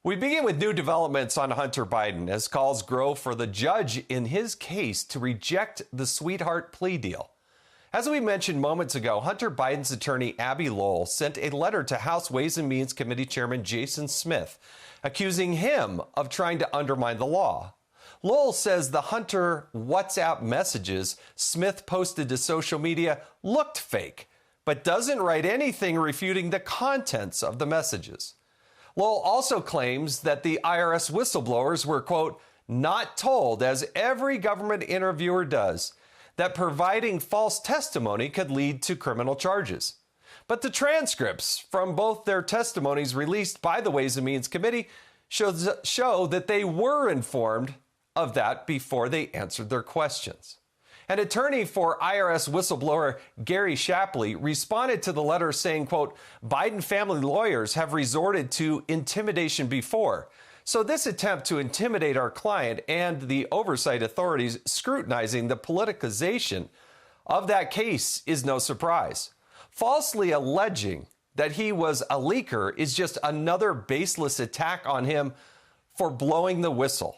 We begin with new developments on Hunter Biden as calls grow for the judge in his case to reject the sweetheart plea deal. As we mentioned moments ago, Hunter Biden's attorney Abbe Lowell sent a letter to House Ways and Means Committee Chairman Jason Smith, accusing him of trying to undermine the law. Lowell says the Hunter WhatsApp messages Smith posted to social media looked fake, but doesn't write anything refuting the contents of the messages. Lowell also claims that the IRS whistleblowers were, quote, not told, as every government interviewer does, that providing false testimony could lead to criminal charges. But the transcripts from both their testimonies released by the Ways and Means Committee show that they were informed of that before they answered their questions. An attorney for IRS whistleblower Gary Shapley responded to the letter saying, quote, Biden family lawyers have resorted to intimidation before. So this attempt to intimidate our client and the oversight authorities scrutinizing the politicization of that case is no surprise. Falsely alleging that he was a leaker is just another baseless attack on him for blowing the whistle.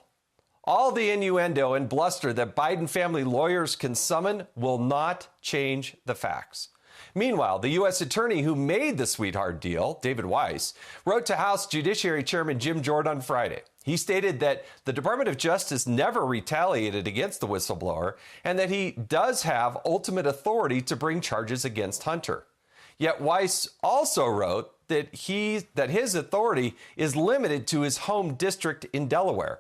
All the innuendo and bluster that Biden family lawyers can summon will not change the facts. Meanwhile, the U.S. attorney who made the sweetheart deal, David Weiss, wrote to House Judiciary Chairman Jim Jordan on Friday. He stated that the Department of Justice never retaliated against the whistleblower and that he does have ultimate authority to bring charges against Hunter. Yet Weiss also wrote that his authority is limited to his home district in Delaware,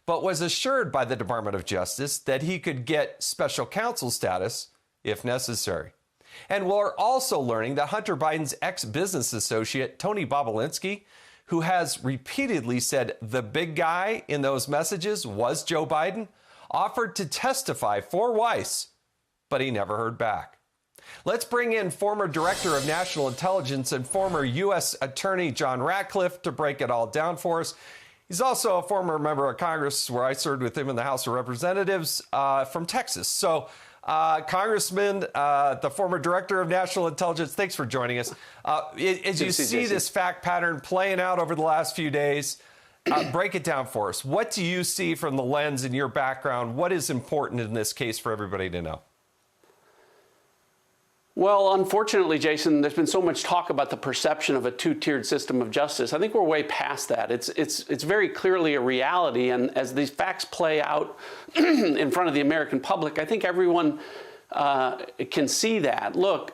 but was assured by the Department of Justice that he could get special counsel status if necessary. And we're also learning that Hunter Biden's ex-business associate, Tony Bobulinski, who has repeatedly said the big guy in those messages was Joe Biden, offered to testify for Weiss, but he never heard back. Let's bring in former Director of National Intelligence and former U.S. Attorney John Ratcliffe to break it all down for us. He's also a former member of Congress, where I served with him in the House of Representatives from Texas. So, Congressman, the former Director of National Intelligence, thanks for joining us. As you see this fact pattern playing out over the last few days, break it down for us. What do you see from the lens in your background? What is important in this case for everybody to know? Well, unfortunately, Jason, there's been so much talk about the perception of a two-tiered system of justice. I think we're way past that. It's very clearly a reality, and as these facts play out in front of the American public, I think everyone can see that. Look,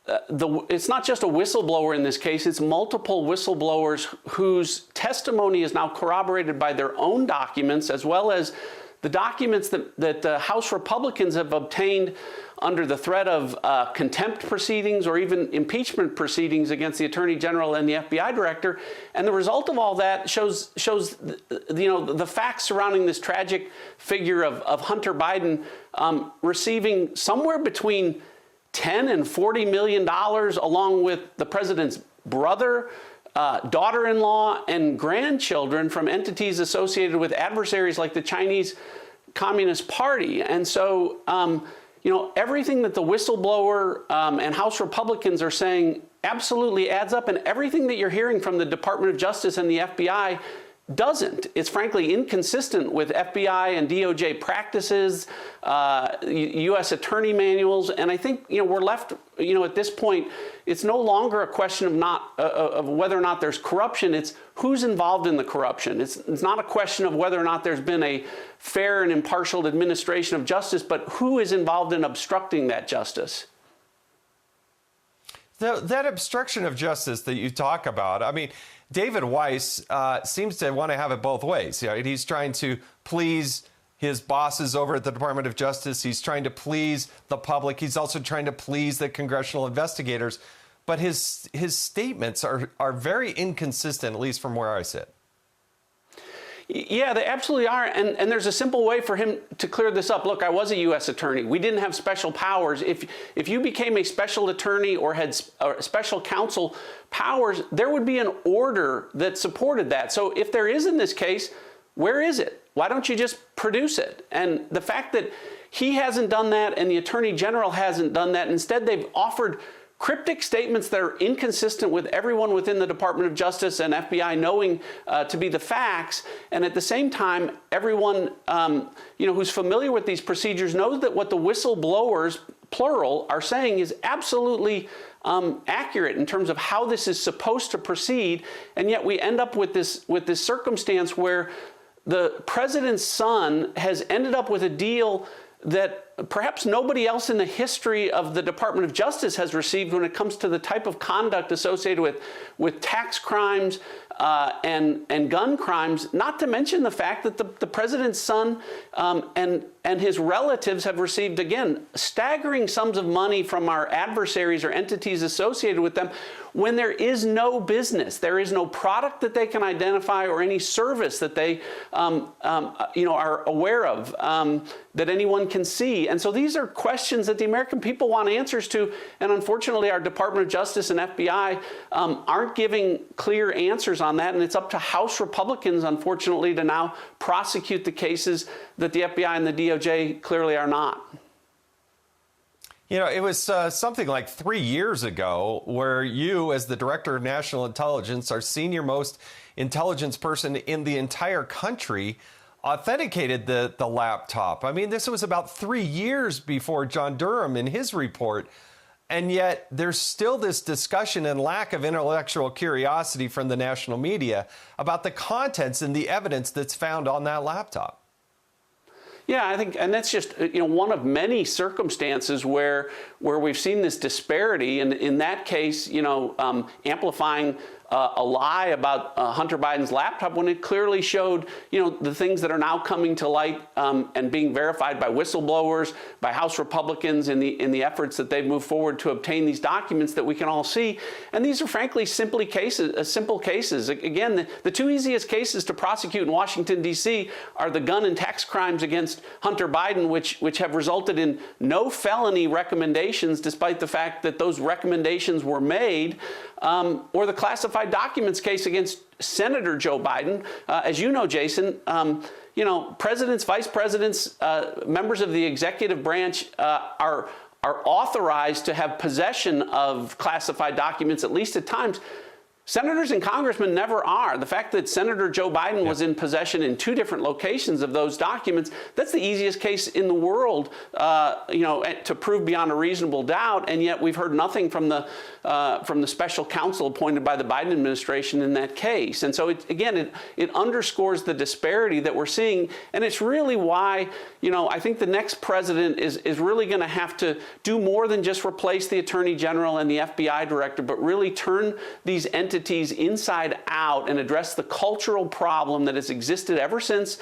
it's not just a whistleblower in this case, it's multiple whistleblowers whose testimony is now corroborated by their own documents, as well as the documents that House Republicans have obtained under the threat of contempt proceedings or even impeachment proceedings against the Attorney General and the FBI Director. And the result of all that shows the facts surrounding this tragic figure of Hunter Biden receiving somewhere between $10 and $40 million, along with the president's brother, daughter-in-law, and grandchildren from entities associated with adversaries like the Chinese Communist Party. And so, everything that the whistleblower and House Republicans are saying absolutely adds up, and everything that you're hearing from the Department of Justice and the FBI doesn't. It's frankly inconsistent with FBI and DOJ practices, U.S. attorney manuals, and I think we're left. At this point, it's no longer a question of whether or not there's corruption. It's who's involved in the corruption. It's not a question of whether or not there's been a fair and impartial administration of justice, but who is involved in obstructing that justice. That obstruction of justice that you talk about, I mean, David Weiss seems to want to have it both ways. He's trying to please his bosses over at the Department of Justice. He's trying to please the public. He's also trying to please the congressional investigators. But his statements are very inconsistent, at least from where I sit. Yeah, they absolutely are. And there's a simple way for him to clear this up. Look, I was a U.S. attorney. We didn't have special powers. If you became a special attorney or had special counsel powers, there would be an order that supported that. So if there is in this case, where is it? Why don't you just produce it? And the fact that he hasn't done that and the Attorney General hasn't done that, instead they've offered cryptic statements that are inconsistent with everyone within the Department of Justice and FBI knowing to be the facts. And at the same time, everyone who's familiar with these procedures knows that what the whistleblowers, plural, are saying is absolutely accurate in terms of how this is supposed to proceed. And yet we end up with this circumstance where the president's son has ended up with a deal that perhaps nobody else in the history of the Department of Justice has received when it comes to the type of conduct associated with tax crimes and gun crimes, not to mention the fact that the president's son and his relatives have received, again, staggering sums of money from our adversaries or entities associated with them when there is no business, there is no product that they can identify or any service that they are aware of that anyone can see. And so these are questions that the American people want answers to, and unfortunately our Department of Justice and FBI aren't giving clear answers on that, and it's up to House Republicans, unfortunately, to now prosecute the cases that the FBI and the DOJ clearly are not. You know, it was something like 3 years ago where you, as the Director of National Intelligence, our senior most intelligence person in the entire country, authenticated the laptop. I mean, this was about 3 years before John Durham in his report. And yet there's still this discussion and lack of intellectual curiosity from the national media about the contents and the evidence that's found on that laptop. Yeah, I think, and that's just one of many circumstances where we've seen this disparity, and in that case, amplifying a lie about Hunter Biden's laptop when it clearly showed, the things that are now coming to light and being verified by whistleblowers, by House Republicans in the efforts that they've moved forward to obtain these documents that we can all see. And these are frankly simple cases. Again, the two easiest cases to prosecute in Washington, D.C. are the gun and tax crimes against Hunter Biden, which have resulted in no felony recommendations, despite the fact that those recommendations were made, or the classified documents case against Senator Joe Biden. As you know, Jason, presidents, vice presidents, members of the executive branch are authorized to have possession of classified documents, at least at times. Senators and congressmen never are. The fact that Senator Joe Biden was in possession in 2 different locations of those documents, that's the easiest case in the world, to prove beyond a reasonable doubt. And yet we've heard nothing from the special counsel appointed by the Biden administration in that case. And so it underscores the disparity that we're seeing. And it's really why, I think the next president is really going to have to do more than just replace the Attorney General and the FBI director, but really turn these entities inside out and address the cultural problem that has existed ever since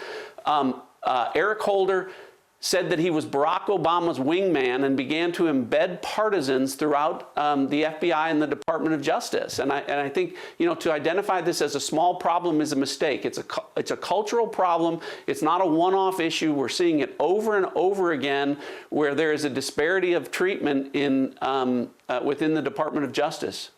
Eric Holder said that he was Barack Obama's wingman and began to embed partisans throughout the FBI and the Department of Justice. And I think, to identify this as a small problem is a mistake. It's a cultural problem. It's not a one-off issue. We're seeing it over and over again where there is a disparity of treatment within the Department of Justice.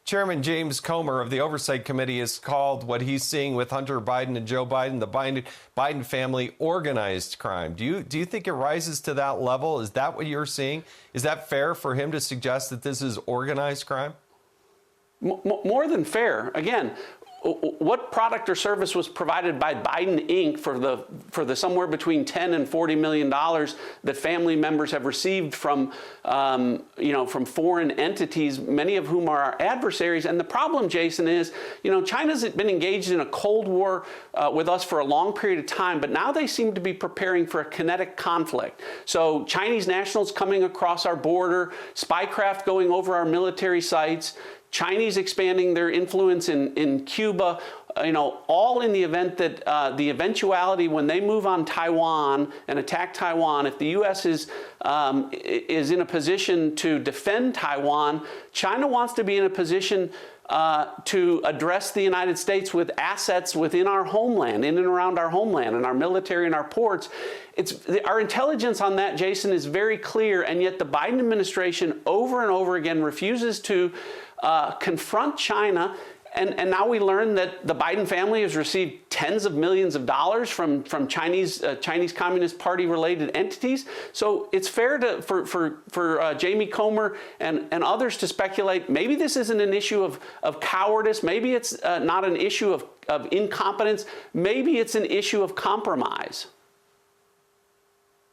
Chairman James Comer of the Oversight Committee has called what he's seeing with Hunter Biden and Joe Biden, the Biden family, organized crime. Do you think it rises to that level? Is that what you're seeing? Is that fair for him to suggest that this is organized crime? More than fair. Again, what product or service was provided by Biden Inc. for the somewhere between $10 and $40 million that family members have received from foreign entities, many of whom are our adversaries? And the problem, Jason, is China's been engaged in a Cold War with us for a long period of time, but now they seem to be preparing for a kinetic conflict. So Chinese nationals coming across our border, spycraft going over our military sites, Chinese expanding their influence in Cuba, all in the event that the eventuality when they move on Taiwan and attack Taiwan, if the U.S. is in a position to defend Taiwan, China wants to be in a position to address the United States with assets within our homeland, in and around our homeland, and our military and our ports. Our intelligence on that, Jason, is very clear, and yet the Biden administration over and over again refuses to confront China And now we learn that the Biden family has received tens of millions of dollars from Chinese Communist Party related entities. So it's fair for Jamie Comer and others to speculate maybe this isn't an issue of cowardice. Maybe it's not an issue of incompetence. Maybe it's an issue of compromise.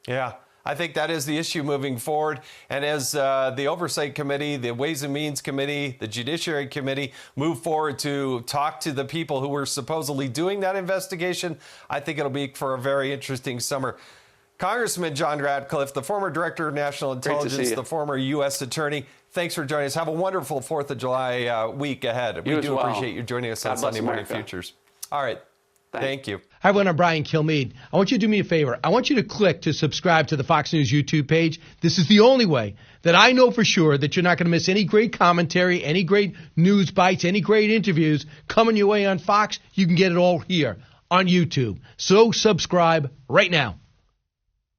Yeah. I think that is the issue moving forward. And as the Oversight Committee, the Ways and Means Committee, the Judiciary Committee move forward to talk to the people who were supposedly doing that investigation, I think it'll be for a very interesting summer. Congressman John Ratcliffe, the former Director of National Intelligence, the former U.S. Attorney, thanks for joining us. Have a wonderful 4th of July week ahead. We do appreciate you joining us on Sunday Morning Futures. All right. Thank you. Hi, everyone. I'm Brian Kilmeade. I want you to do me a favor. I want you to click to subscribe to the Fox News YouTube page. This is the only way that I know for sure that you're not going to miss any great commentary, any great news bites, any great interviews coming your way on Fox. You can get it all here on YouTube. So subscribe right now.